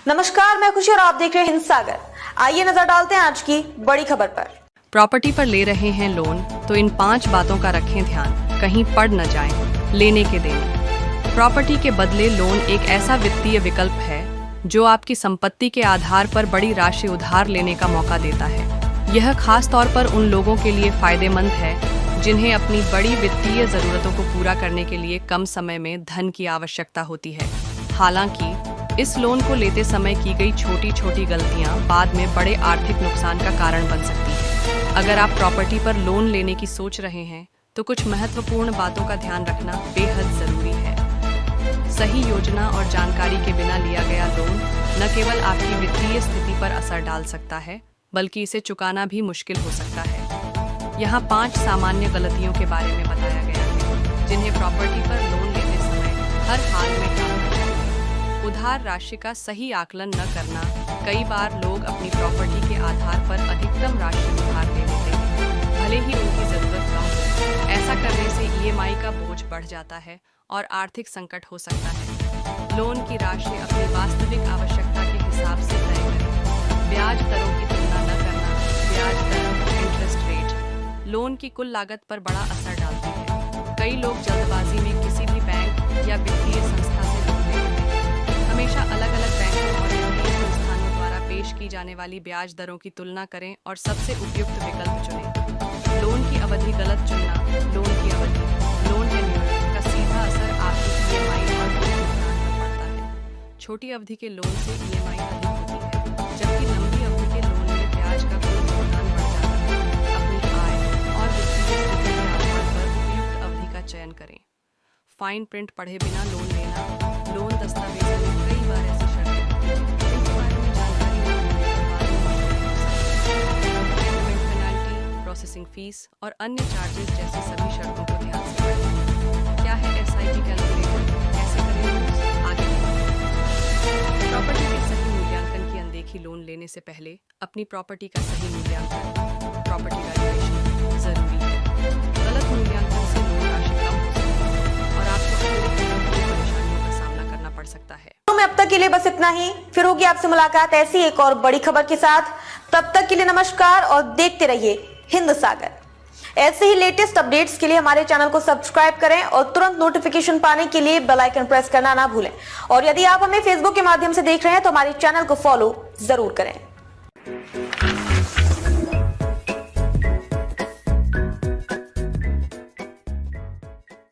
नमस्कार, मैं खुशी और आप देख रहे हैं हिंद सागर। आइए नजर डालते हैं आज की बड़ी खबर पर। प्रॉपर्टी पर ले रहे हैं लोन तो इन 5 बातों का रखें ध्यान, कहीं पड़ न जाएं। लेने के देने। प्रॉपर्टी के बदले लोन एक ऐसा वित्तीय विकल्प है जो आपकी संपत्ति के आधार पर बड़ी राशि उधार लेने का मौका देता है। यह खास तौर पर उन लोगों के लिए फायदेमंद है जिन्हें अपनी बड़ी वित्तीय जरूरतों को पूरा करने के लिए कम समय में धन की आवश्यकता होती है। हालांकि इस लोन को लेते समय की गई छोटी छोटी गलतियां बाद में बड़े आर्थिक नुकसान का कारण बन सकती हैं। अगर आप प्रॉपर्टी पर लोन लेने की सोच रहे हैं तो कुछ महत्वपूर्ण बातों का ध्यान रखना बेहद जरूरी है। सही योजना और जानकारी के बिना लिया गया लोन न केवल आपकी वित्तीय स्थिति पर असर डाल सकता है, बल्कि इसे चुकाना भी मुश्किल हो सकता है। यहाँ 5 सामान्य गलतियों के बारे में बताया गया है जिन्हें प्रॉपर्टी पर लोन लेते समय हर हाल में टालना चाहिए। उधार राशि का सही आकलन न करना। कई बार लोग अपनी प्रॉपर्टी के आधार पर अधिकतम राशि उधार ले लेते हैं, भले ही उनकी जरूरत कम हो। ऐसा करने से ईएमआई का बोझ बढ़ जाता है और आर्थिक संकट हो सकता है। लोन की राशि अपनी वास्तविक आवश्यकता के हिसाब से तय करें। ब्याज दरों की तुलना न करना। ब्याज दर इंटरेस्ट रेट लोन की कुल लागत पर बड़ा असर डालती है। कई लोग जल्दबाजी में किसी भी बैंक या वित्तीय संस्था से लोन ले लेते हैं। हमेशा अलग-अलग बैंकों और वित्तीय संस्थानों द्वारा पेश की जाने वाली ब्याज दरों की तुलना करें और सबसे उपयुक्त विकल्प चुनें। लोन की अवधि गलत चुनना। लोन की अवधि लोन टेन्योर का सीधा असर आपकी ईएमआई और लोन भुगतान पर पड़ता है। छोटी अवधि के लोन से ईएमआई अधिक होती है, जबकि लंबी अवधि के लोन में ब्याज का कुल भुगतान बढ़ जाता है। अपनी आय और वित्तीय स्थिति के आधार पर उपयुक्त अवधि का चयन करें। फाइन प्रिंट पढ़े बिना लोन लेना। लोन दस्तावेजों में कई बार ऐसी शर्तें होती हैं जिनके बारे में जानकारी न होने पर बाद में मुश्किल हो सकती है। पेमेंट पेनाल्टी, प्रोसेसिंग फीस और अन्य चार्जेस जैसी सभी शर्तों को ध्यान से पढ़ें। क्या है एसआईपी कैलकुलेटर? कैसे करें यूज? आगे बढ़ें। प्रॉपर्टी के सही मूल्यांकन की अनदेखी। लोन लेने से पहले अपनी प्रॉपर्टी का सही मूल्यांकन, प्रॉपर्टी वैल्यूएशन जरूरी है। गलत मूल्यांकन से लोन राशि कम हो सकती है और आपको अतिरिक्त परेशानियों का सामना करना पड़ सकता है। में अब तक के लिए बस इतना ही। फिर होगी आपसे मुलाकात ऐसी एक और बड़ी खबर के साथ। तब तक के लिए नमस्कार और देखते रहिए हिंद सागर। ऐसे ही लेटेस्ट अपडेट्स के लिए हमारे चैनल को सब्सक्राइब करें और तुरंत नोटिफिकेशन पाने के लिए बेल आइकन प्रेस करना ना भूलें। और यदि आप हमें फेसबुक के माध्यम से देख रहे हैं तो हमारे चैनल को फॉलो जरूर करें।